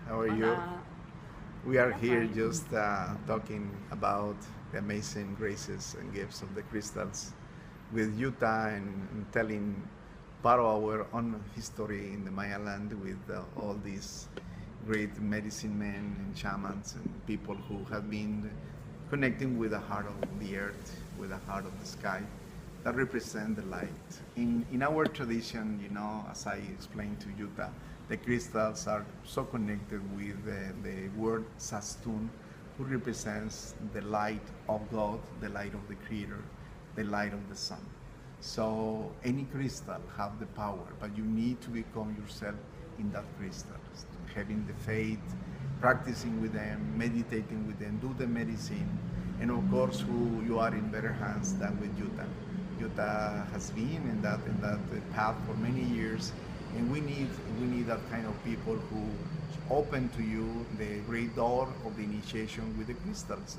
How are you? Hola. We are I'm here fine. just talking about the amazing graces and gifts of the crystals with Utah and telling part of our own history in the Maya land with all these great medicine men and shamans and people who have been connecting with the heart of the earth, with the heart of the sky that represent the light. In our tradition, as I explained to Utah, the crystals are so connected with the word Sastun, who represents the light of God, the light of the Creator, the light of the sun. So any crystal have the power, but you need to become yourself in that crystal, having the faith, practicing with them, meditating with them, do the medicine, and of course, who you are in better hands than with Utah. Utah has been in that path for many years, and we need that kind of people who open to you the great door of the initiation with the crystals.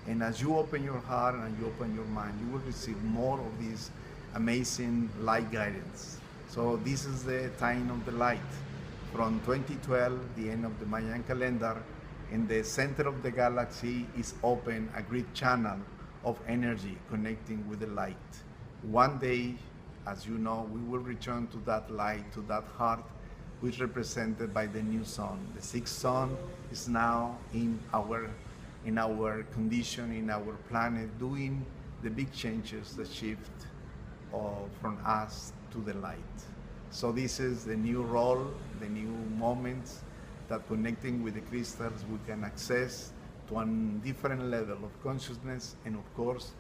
And as you open your heart and you open your mind, you will receive more of this amazing light guidance. So this is the time of the light. From 2012, the end of the Mayan calendar, in the center of the galaxy is open a great channel of energy connecting with the light. One day, as you know, we will return to that light, to that heart, which is represented by the new sun. The sixth sun is now in our condition, in our planet, doing the big changes, the shift from us to the light. So this is the new role, the new moments that connecting with the crystals we can access to a different level of consciousness, and of course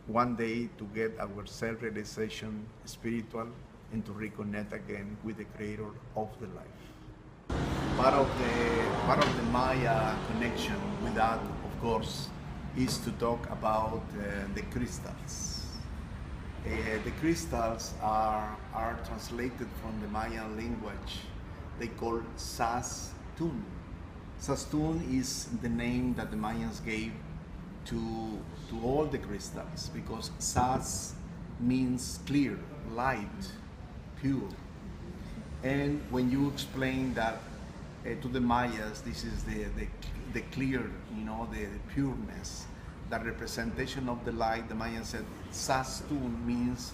one day to get our self-realization spiritual and to reconnect again with the creator of the life. Part of the Maya connection with that, of course, is to talk about the crystals. The crystals are translated from the Mayan language. They call Sastun. Sastun is the name that the Mayans gave to all the crystals, because Sas means clear, light, pure. And when you explain that to the Mayas, this is the clear, the pureness, the representation of the light. The Mayans said Sastun means,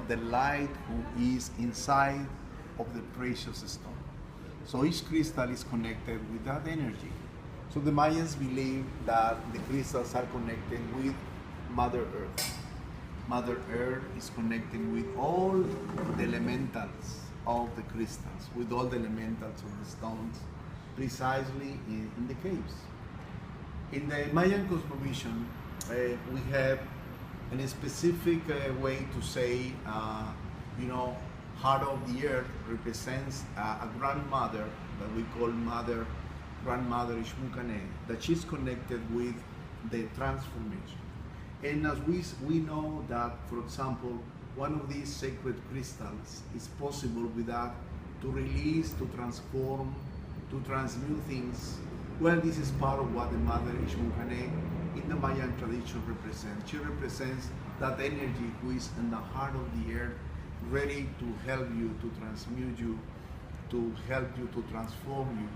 the light who is inside of the precious stone. So each crystal is connected with that energy. So the Mayans believe that the crystals are connected with Mother Earth. Mother Earth is connecting with all the elementals of the crystals, with all the elementals of the stones, precisely in the caves. In the Mayan cosmovision, we have a specific way to say, heart of the earth represents a grandmother that we call grandmother Ishmukane, that she's connected with the transformation. And as we know that, for example, one of these sacred crystals is possible with that to release, to transform, to transmute things. Well, this is part of what the Mother Ishmukane in the Mayan tradition represents. She represents that energy who is in the heart of the earth, ready to help you, to transmute you, to help you, to transform you,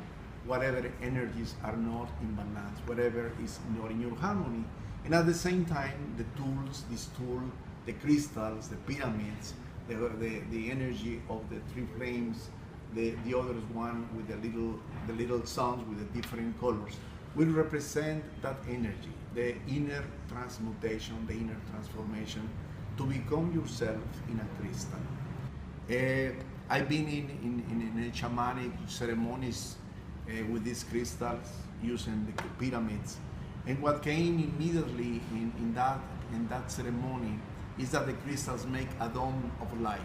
whatever energies are not in balance, whatever is not in your harmony. And at the same time, this tool, the crystals, the pyramids, the energy of the three flames, the other one with the little suns with the different colors, will represent that energy, the inner transmutation, the inner transformation, to become yourself in a crystal. I've been in shamanic ceremonies with these crystals, using the pyramids, and what came immediately in that ceremony is that the crystals make a dome of light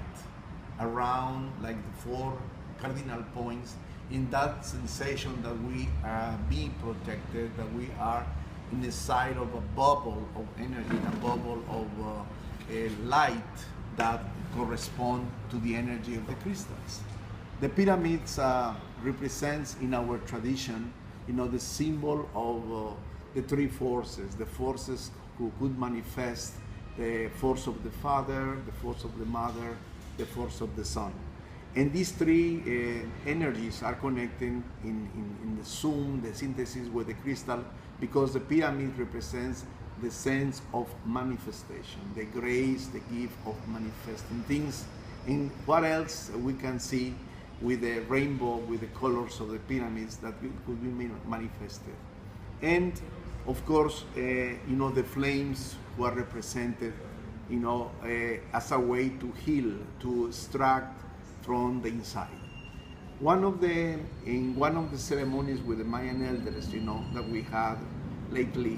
around, like, the four cardinal points, in that sensation that we are being protected, that we are in the side of a bubble of energy, a bubble of light that correspond to the energy of the crystals. The pyramids represents in our tradition, the symbol of the three forces, the forces who could manifest, the force of the Father, the force of the Mother, the force of the Son. And these three energies are connecting in the zoom, the synthesis with the crystal, because the pyramid represents the sense of manifestation, the grace, the gift of manifesting things. And what else we can see with the rainbow, with the colors of the pyramids that could be manifested. And of course, the flames were represented, as a way to heal, to extract from the inside. In one of the ceremonies with the Mayan elders, that we had lately,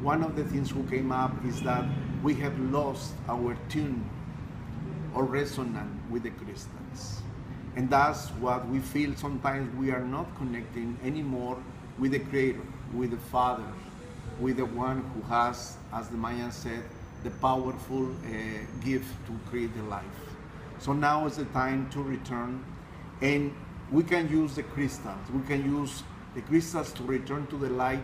one of the things who came up is that we have lost our tune or resonance with the crystals. And that's what we feel sometimes. We are not connecting anymore with the Creator, with the Father, with the one who has, as the Mayan said, the powerful gift to create the life. So now is the time to return, and we can use the crystals. We can use the crystals to return to the light,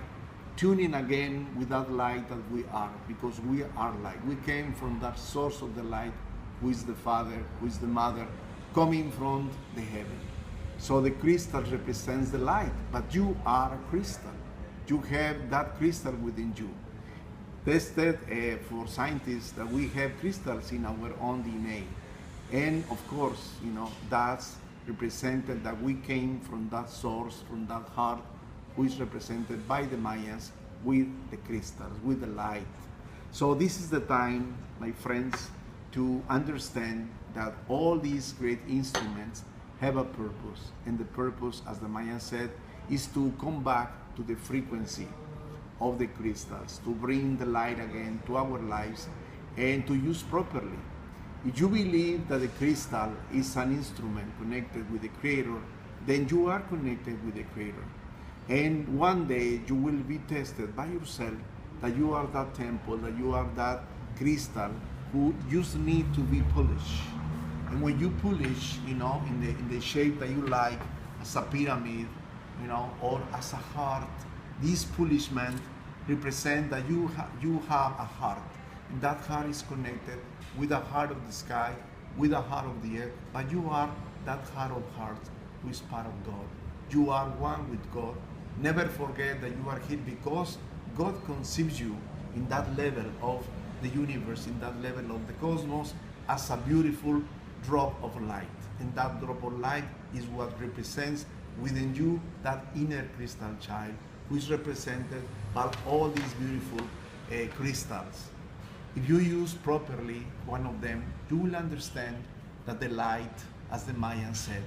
tuning again with that light that we are, because we are light. We came from that source of the light, who is the Father, who is the Mother, coming from the heaven. So the crystal represents the light, but you are a crystal. You have that crystal within you. Tested for scientists that we have crystals in our own DNA. And of course, that's represented that we came from that source, from that heart, who is represented by the Mayans with the crystals, with the light. So this is the time, my friends, to understand that all these great instruments have a purpose. And the purpose, as the Mayans said, is to come back to the frequency of the crystals, to bring the light again to our lives and to use properly. If you believe that the crystal is an instrument connected with the Creator, then you are connected with the Creator. And one day you will be tested by yourself that you are that temple, that you are that crystal who just need to be polished. And when you polish, in the shape that you like, as a pyramid, or as a heart, this polishment represents that you have a heart. And that heart is connected with the heart of the sky, with the heart of the earth, but you are that heart of hearts who is part of God. You are one with God. Never forget that you are here because God conceives you in that level of the universe, in that level of the cosmos, as a beautiful drop of light. And that drop of light is what represents within you that inner crystal child, who is represented by all these beautiful crystals. If you use properly one of them, you will understand that the light, as the Mayans said,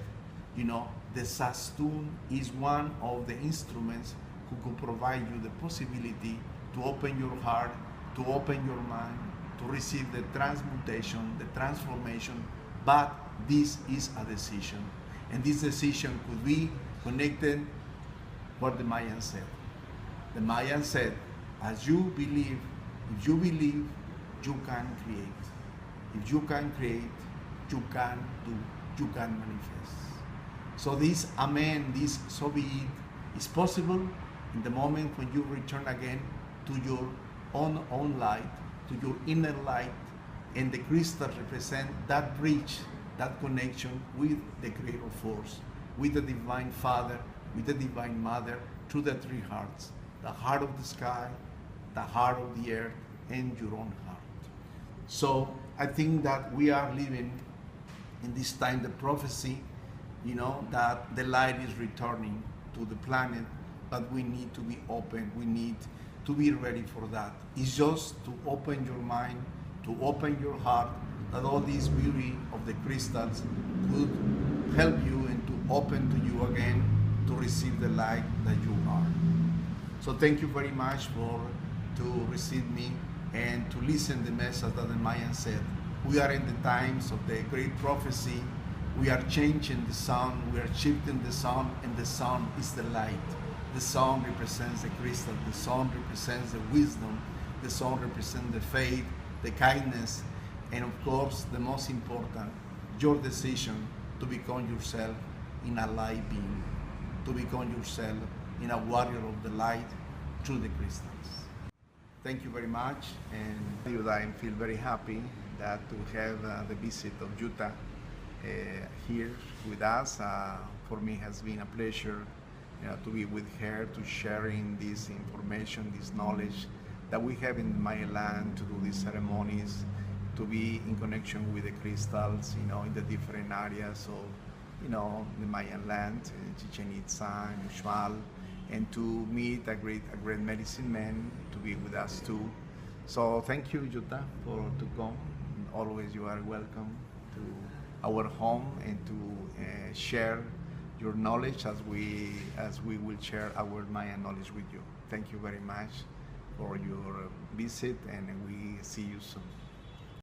the sastun is one of the instruments who could provide you the possibility to open your heart, to open your mind, to receive the transmutation, the transformation, but this is a decision. And this decision could be connected what the Mayans said. The Mayans said, as you believe, if you believe, you can create. If you can create, you can do, you can manifest. So this amen, this so be it, is possible in the moment when you return again to your own light, to your inner light, and the crystal represent that bridge, that connection with the Creator force, with the Divine Father, with the Divine Mother, through the three hearts, the heart of the sky, the heart of the earth, and your own heart. So I think that we are living in this time, the prophecy, that the light is returning to the planet, but we need to be open, we need to be ready for that. It's just to open your mind, to open your heart, that all this beauty of the crystals could help you and to open to you again to receive the light that you are. So thank you very much to receive me and to listen the message that the Mayan said. We are in the times of the great prophecy. We are changing the sun, we are shifting the sun, and the sun is the light. The sun represents the crystal, the sun represents the wisdom, the sun represents the faith, the kindness, and of course, the most important, your decision to become yourself in a light being, to become yourself in a warrior of the light through the crystals. Thank you very much, and I feel very happy that to have the visit of Utah here with us. For me, it has been a pleasure, to be with her, to sharing this information, this knowledge that we have in Maya land, to do these ceremonies, to be in connection with the crystals, in the different areas of, the Mayan land, Chichen Itza, and Uxmal, and to meet a great medicine man to be with us too. So thank you, Jutta, to come. Always you are welcome to our home and to share your knowledge as we will share our Maya knowledge with you. Thank you very much for your visit, and we see you soon.